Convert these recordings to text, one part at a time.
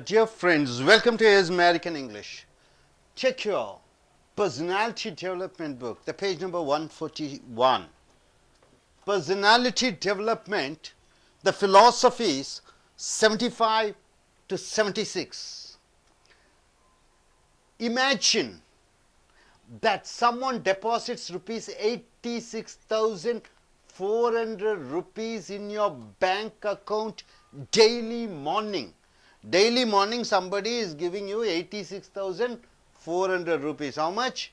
Dear friends, welcome to AS American English. Check your personality development book, the page number 141. Personality development, the philosophies 75 to 76. Imagine that someone deposits rupees 86,400 rupees in your bank account daily morning. Daily morning somebody is giving you 86,400 rupees. How much?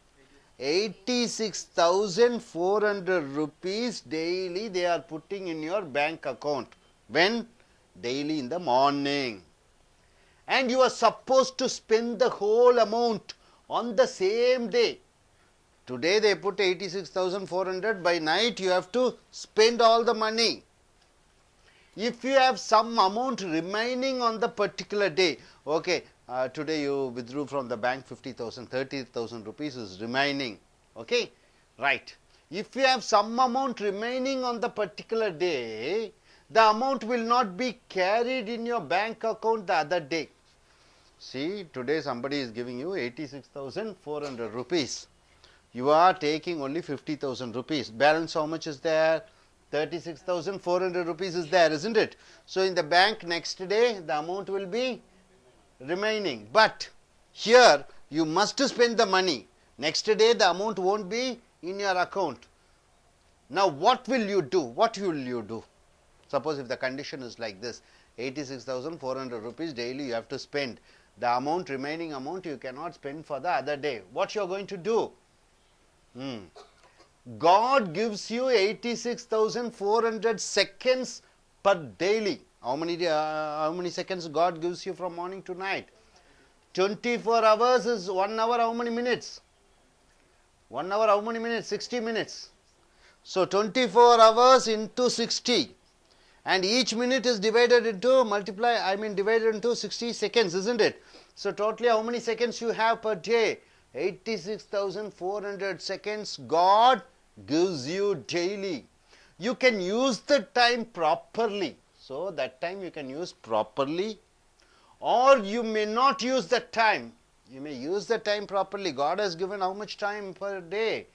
86,400 rupees daily they are putting in your bank account. When? Daily in the morning. And you are supposed to spend the whole amount on the same day. Today they put 86,400. By night you have to spend all the money. If you have some amount remaining on the particular day, okay, today you withdrew from the bank 50,000, 30,000 rupees is remaining, okay, right. If you have some amount remaining on the particular day, the amount will not be carried in your bank account the other day. See, today somebody is giving you 86,400 rupees. You are taking only 50,000 rupees. Balance how much is there? 36,400 rupees is there, isn't it? So in the bank next day the amount will be remaining. But here you must spend the money. Next day the amount won't be in your account. Now what will you do? What will you do? Suppose if the condition is like this, 86,400 rupees daily you have to spend. The amount, remaining amount you cannot spend for the other day. What you are going to do? God gives you 86,400 seconds per daily. How many seconds God gives you from morning to night? 24 hours is 1 hour, how many minutes? 1 hour, how many minutes? 60 minutes. So 24 hours into 60. And each minute is divided into, divided into 60 seconds, isn't it? So totally how many seconds you have per day? 86,400 seconds God gives you daily. You can use the time properly. So that time you can use properly, or you may not use the time. You may use the time properly. God has given how much time per day?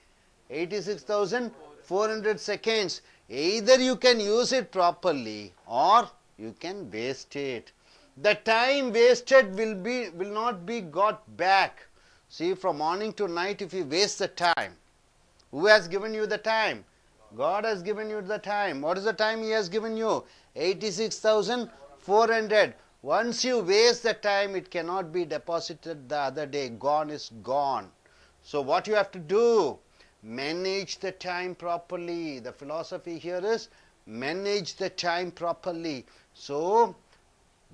86,400 seconds. Either you can use it properly or you can waste it. The time wasted will not be got back. See, from morning to night if you waste the time, who has given you the time? God has given you the time. What is the time He has given you? 86,400. Once you waste the time, it cannot be deposited the other day. Gone is gone. So what you have to do? Manage the time properly. The philosophy here is manage the time properly. So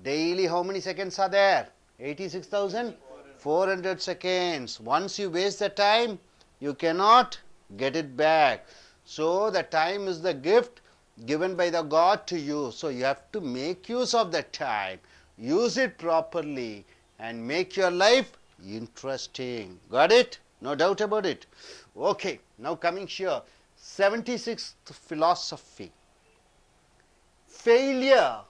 daily how many seconds are there? 86,400 seconds. Once you waste the time, you cannot get it back. So the time is the gift given by the God to you. So you have to make use of the time. Use it properly and make your life interesting. Got it? No doubt about it. Okay, now coming here, 76th philosophy. Failure.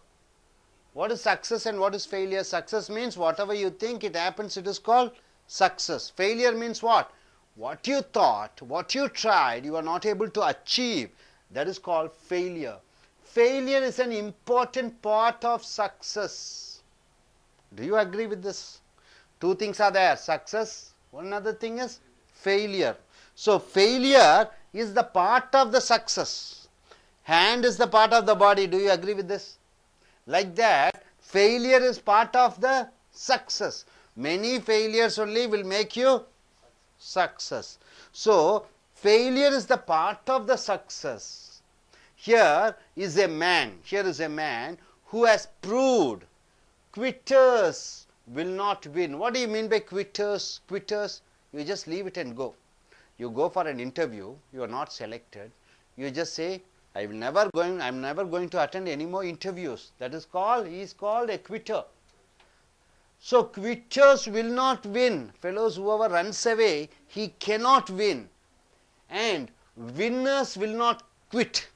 What is success and what is failure? Success means whatever you think it happens, it is called success. Failure means what? What you thought, what you tried, you are not able to achieve. That is called failure. Failure is an important part of success. Do you agree with this? Two things are there, success. One other thing is failure. So failure is the part of the success. Hand is the part of the body. Do you agree with this? Like that, failure is part of the success. Many failures only will make you success. So failure is the part of the success. Here is a man who has proved quitters will not win. What do you mean by quitters? Quitters, you just leave it and go. You go for an interview, you are not selected, you just say, I am never going to attend any more interviews. That is called, he is called a quitter. So quitters will not win. Fellows, whoever runs away, he cannot win. And winners will not quit.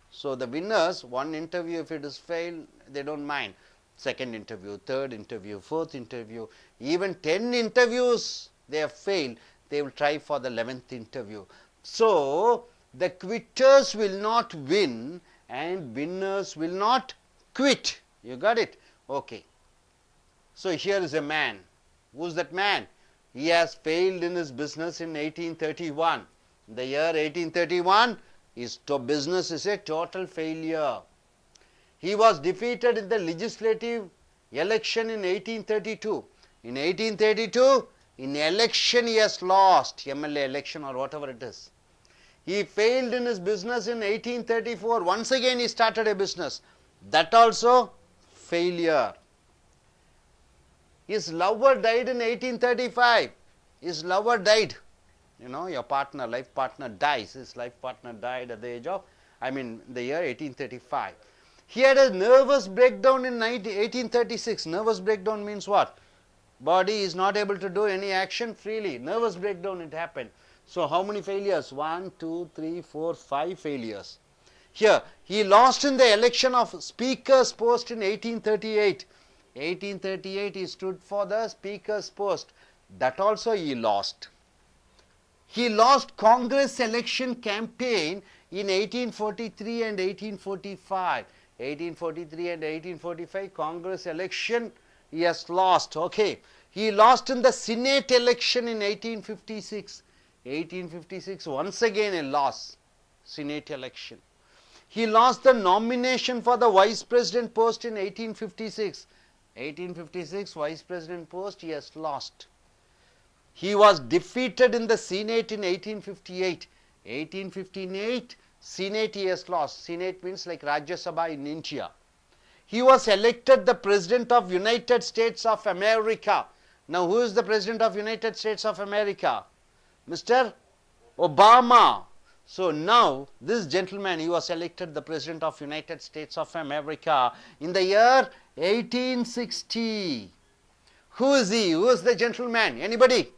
So the winners, one interview if it is failed, they don't mind. second interview, third interview, fourth interview, even 10 interviews they have failed, they will try for the 11th interview. So, the quitters will not win and winners will not quit. You got it? Okay. So, here is a man. Who is that man? He has failed in his business in 1831. In the year 1831, his business is a total failure. He was defeated in the legislative election in 1832. In 1832, in election he has lost, MLA election or whatever it is. He failed in his business in 1834. Once again he started a business. That also failure. His lover died in 1835. His lover died. You know, your partner, life partner dies. His life partner died at the age of, the year 1835. He had a nervous breakdown in 1836. Nervous breakdown means what? Body is not able to do any action freely. Nervous breakdown, it happened. So, how many failures? 1, 2, 3, 4, 5 failures. Here, he lost in the election of Speaker's post in 1838. 1838, he stood for the Speaker's post. That also he lost. He lost Congress election campaign in 1843 and 1845. 1843 and 1845, Congress election, he has lost. Okay. He lost in the Senate election in 1856. 1856, once again a loss. Senate election. He lost the nomination for the Vice President post in 1856. 1856, Vice President post, he has lost. He was defeated in the Senate in 1858. 1858, Senate he has lost. Senate means like Rajya Sabha in India. He was elected the President of United States of America. Now, who is the President of United States of America? Mr. Obama. So, now, this gentleman, he was elected the President of United States of America in the year 1860. Who is he? Who is the gentleman? Anybody?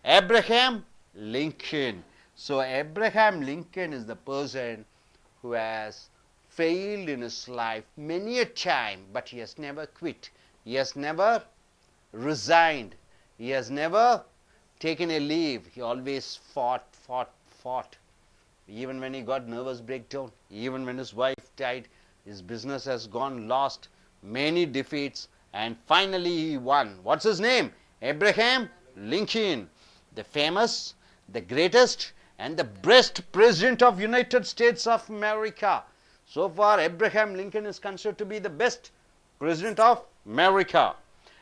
Abraham Lincoln. So, Abraham Lincoln is the person who has failed in his life many a time, but he has never quit. He has never resigned. He has never taken a leave. He always fought. Even when he got nervous breakdown, even when his wife died, his business has gone lost, many defeats, and finally he won. What's his name? Abraham Lincoln, the famous, the greatest, and the best President of United States of America. So far, Abraham Lincoln is considered to be the best President of America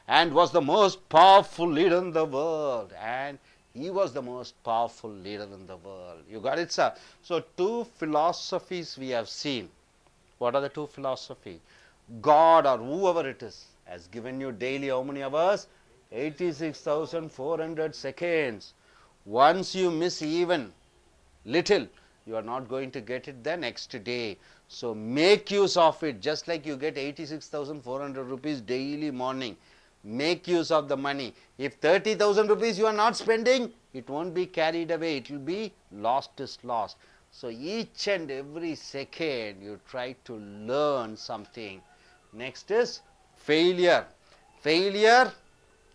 and was the most powerful leader in the world. And he was the most powerful leader in the world. You got it, sir? So, two philosophies we have seen. What are the two philosophies? God or whoever it is has given you daily how many hours? 86,400 seconds. Once you miss even little, you are not going to get it the next day. So, make use of it, just like you get 86,400 rupees daily morning. Make use of the money. If 30,000 rupees you are not spending, it won't be carried away. It will be lost is lost. So, each and every second you try to learn something. Next is failure. Failure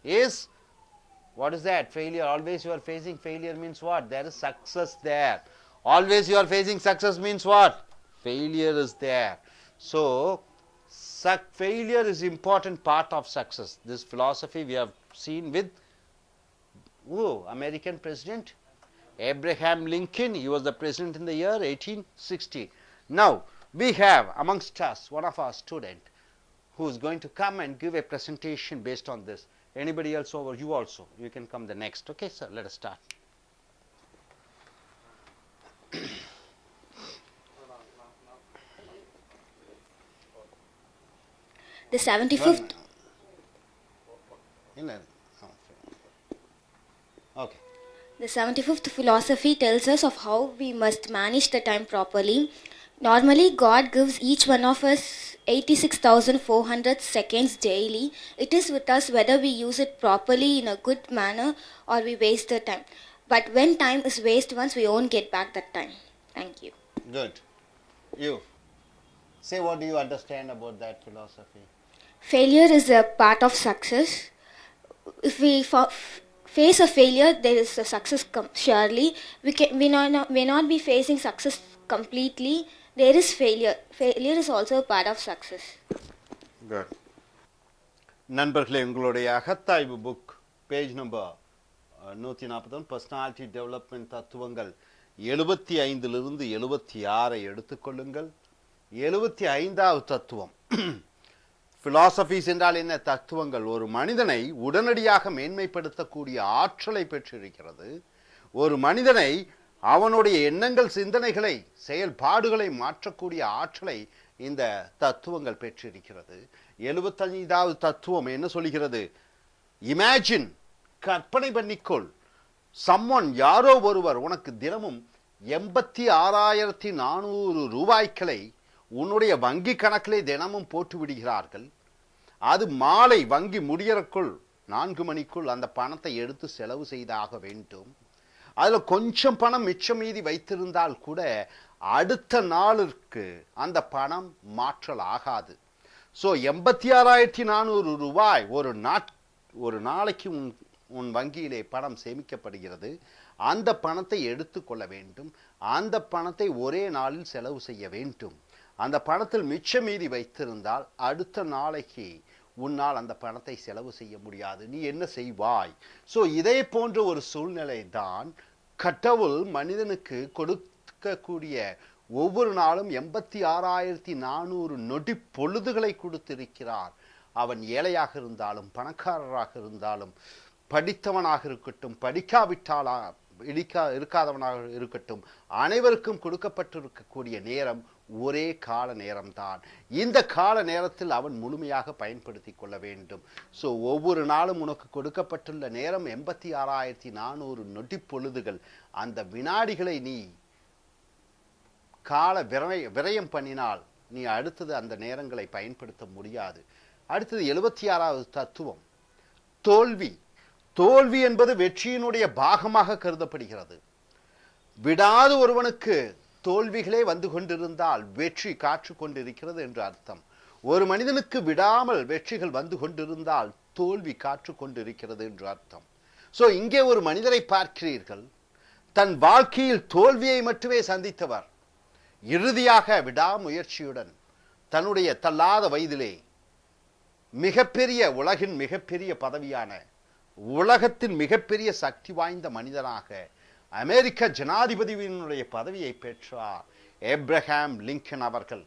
is, what is that? Failure. Always you are facing failure means what? There is success there. Always you are facing success means what? Failure is there. So, failure is important part of success. This philosophy we have seen with American President Abraham Lincoln. He was the president in the year 1860. Now, we have amongst us one of our student who is going to come and give a presentation based on this. Anybody else over? You also. You can come the next. Okay, sir. Let us start. The 75th. Okay. The 75th philosophy tells us of how we must manage the time properly. Normally, God gives each one of us 86,400 seconds daily. It is with us whether we use it properly in a good manner or we waste the time. But when time is wasted once, we won't get back that time. Thank you. Good. You. Say, what do you understand about that philosophy? Failure is a part of success. If we face a failure, there is a success surely. We not be facing success completely. There is failure. Failure is also a part of success. Good. நண்பர்களே, உங்களுடைய அகத்தாய்வு book page number 141 personality development தத்துவங்கள் 75 76 எடுத்துக்கொள்ளுங்கள். 75வது தத்துவம் philosophies என்றால் என்ன? தத்துவங்கள் ஒரு மனிதனை உடனடியாக மேன்மைப்படுத்தக்கூடிய ஆற்றலை பெற்றிருக்கிறது. ஒரு மனிதனை அவனுடைய எண்ணங்கள், சிந்தனைகளை, செயல்பாடுகளை மாற்றக்கூடிய ஆற்றலை இந்த தத்துவங்கள் பெற்றிருக்கிறது. 75வது தத்துவம் என்ன சொல்கிறது? இமேஜின், கற்பனை பண்ணிக்கொள். சம்ஒன், யாரோ ஒருவர் உனக்கு தினமும் 86,400 ரூபாய்களை உன்னுடைய வங்கி கணக்கிலே தினமும் போட்டு விடுகிறார்கள். அது மாலை வங்கி முடியறக்குள் 4 மணிக்குள் அந்த பணத்தை எடுத்து செலவு செய்தாக வேண்டும். அதில் கொஞ்சம் பணம் மிச்சம் மீதி வைத்திருந்தால் கூட அடுத்த நாளுக்கு அந்த பணம் மாற்றல் ஆகாது. ஸோ 86,400 ரூபாய் ஒரு நாளைக்கு உன் வங்கியிலே பணம் சேமிக்கப்படுகிறது. அந்த பணத்தை எடுத்துக்கொள்ள வேண்டும். அந்த பணத்தை ஒரே நாளில் செலவு செய்ய வேண்டும். அந்த பணத்தில் மிச்சம் மீதி வைத்திருந்தால் அடுத்த நாளைக்கு உன்னால் அந்த பணத்தை செலவு செய்ய முடியாது. நீ என்ன செய்வாய்? ஸோ இதே போன்ற ஒரு சூழ்நிலை தான் கடவுள் மனிதனுக்கு கொடுக்கக்கூடிய ஒவ்வொரு நாளும் 86,400 நொடி பொழுதுகளை கொடுத்திருக்கிறார். அவன் ஏழையாக இருந்தாலும், பணக்காரராக இருந்தாலும், படித்தவனாக இருக்கட்டும், படிக்காவிட்டாலா இருக்காதவனாக இருக்கட்டும், அனைவருக்கும் கொடுக்கப்பட்டிருக்கக்கூடிய நேரம் ஒரே கால நேரம்தான். இந்த கால நேரத்தில் அவன் முழுமையாக பயன்படுத்தி கொள்ள வேண்டும். ஸோ ஒவ்வொரு நாளும் உனக்கு கொடுக்கப்பட்டுள்ள நேரம் 86,400 நொடி பொழுதுகள். அந்த வினாடிகளை நீ கால விரயம் பண்ணினால் நீ அடுத்தது அந்த நேரங்களை பயன்படுத்த முடியாது. அடுத்தது 76வது தத்துவம் தோல்வி. தோல்வி என்பது வெற்றியினுடைய பாகமாக கருதப்படுகிறது. விடாது ஒருவனுக்கு தோல்விகளே வந்து கொண்டிருந்தால் வெற்றி காற்று கொண்டிருக்கிறது என்று அர்த்தம். ஒரு மனிதனுக்கு விடாமல் வெற்றிகள் வந்து கொண்டிருந்தால் தோல்வி காற்று கொண்டிருக்கிறது என்று அர்த்தம். ஸோ இங்கே ஒரு மனிதரை பார்க்கிறீர்கள், தன் வாழ்க்கையில் தோல்வியை மட்டுமே சந்தித்தவர். இறுதியாக விடாமுயற்சியுடன் தன்னுடைய தள்ளாத வயதிலே மிகப்பெரிய, உலகின் மிகப்பெரிய பதவியான, உலகத்தின் மிகப்பெரிய சக்தி வாய்ந்த மனிதனாக அமெரிக்க ஜனாதிபதியினுடைய பதவியை பெற்றார் ஏப்ரஹாம் லிங்கன் அவர்கள்.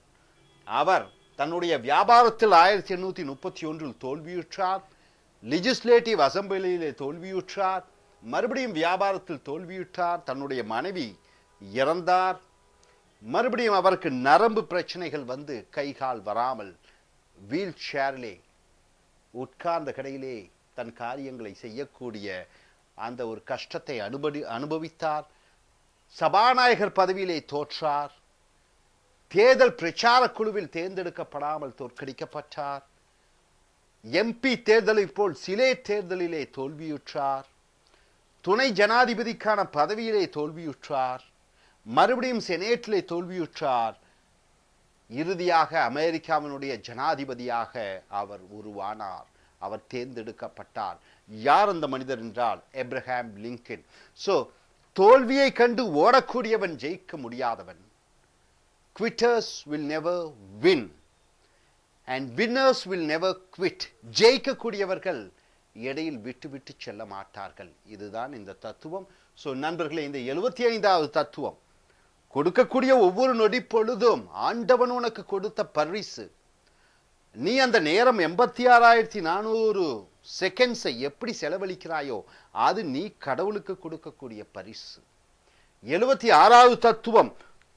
அவர் தன்னுடைய வியாபாரத்தில் 1831 தோல்வியுற்றார். லெஜிஸ்லேட்டிவ் அசம்பிளியிலே தோல்வியுற்றார். மறுபடியும் வியாபாரத்தில் தோல்வியுற்றார். தன்னுடைய மனைவி இறந்தார். மறுபடியும் அவருக்கு நரம்பு பிரச்சனைகள் வந்து கைகால் வராமல் வீல் சேரிலே உட்கார்ந்த கடையிலே தன் காரியங்களை செய்யக்கூடிய அந்த ஒரு கஷ்டத்தை அனுபவித்தார். சபாநாயகர் பதவியிலே தோற்றார். தேர்தல் பிரச்சார குழுவில் தேர்ந்தெடுக்கப்படாமல் தோற்கடிக்கப்பட்டார். எம்பி தேர்தலை போல் சிலேட் தேர்தலிலே தோல்வியுற்றார். துணை ஜனாதிபதிக்கான பதவியிலே தோல்வியுற்றார். மறுபடியும் செனேட்டிலே தோல்வியுற்றார். இறுதியாக அமெரிக்காவினுடைய ஜனாதிபதியாக அவர் உருவானார். அவர் தேர்ந்தெடுக்கப்பட்டார். யார் அந்த மனிதர் என்றால் ஏப்ரஹாம் லிங்கன். ஸோ தோல்வியை கண்டு ஓடக்கூடியவன் ஜெயிக்க முடியாதவன். Quitters will never win and winners will never quit. ஜெயிக்கக்கூடியவர்கள் இடையில் விட்டு விட்டு செல்ல மாட்டார்கள். இதுதான் இந்த தத்துவம். ஸோ நண்பர்களே, இந்த 75வது தத்துவம் கொடுக்கக்கூடிய ஒவ்வொரு நொடி பொழுதும் ஆண்டவன் உனக்கு கொடுத்த பரிசு. நீ அந்த நேரம் 86,400 செகண்ட்ஸை எப்படி செலவழிக்கிறாயோ அது நீ கடவுளுக்கு கொடுக்கக்கூடிய பரிசு. 76வது தத்துவம்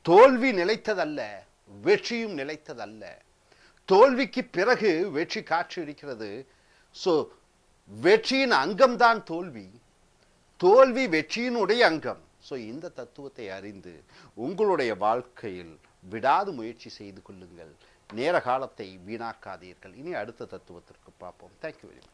தோல்வி நிலைத்ததல்ல, வெற்றியும் நிலைத்ததல்ல. தோல்விக்கு பிறகு வெற்றி காற்று இருக்கிறது. ஸோ வெற்றியின் அங்கம்தான் தோல்வி. தோல்வி வெற்றியினுடைய அங்கம். ஸோ இந்த தத்துவத்தை அறிந்து உங்களுடைய வாழ்க்கையில் விடாது முயற்சி செய்து கொள்ளுங்கள். நேர காலத்தை வீணாக்காதீர்கள். இனி அடுத்த தத்துவத்திற்கு பார்ப்போம். Thank you very much.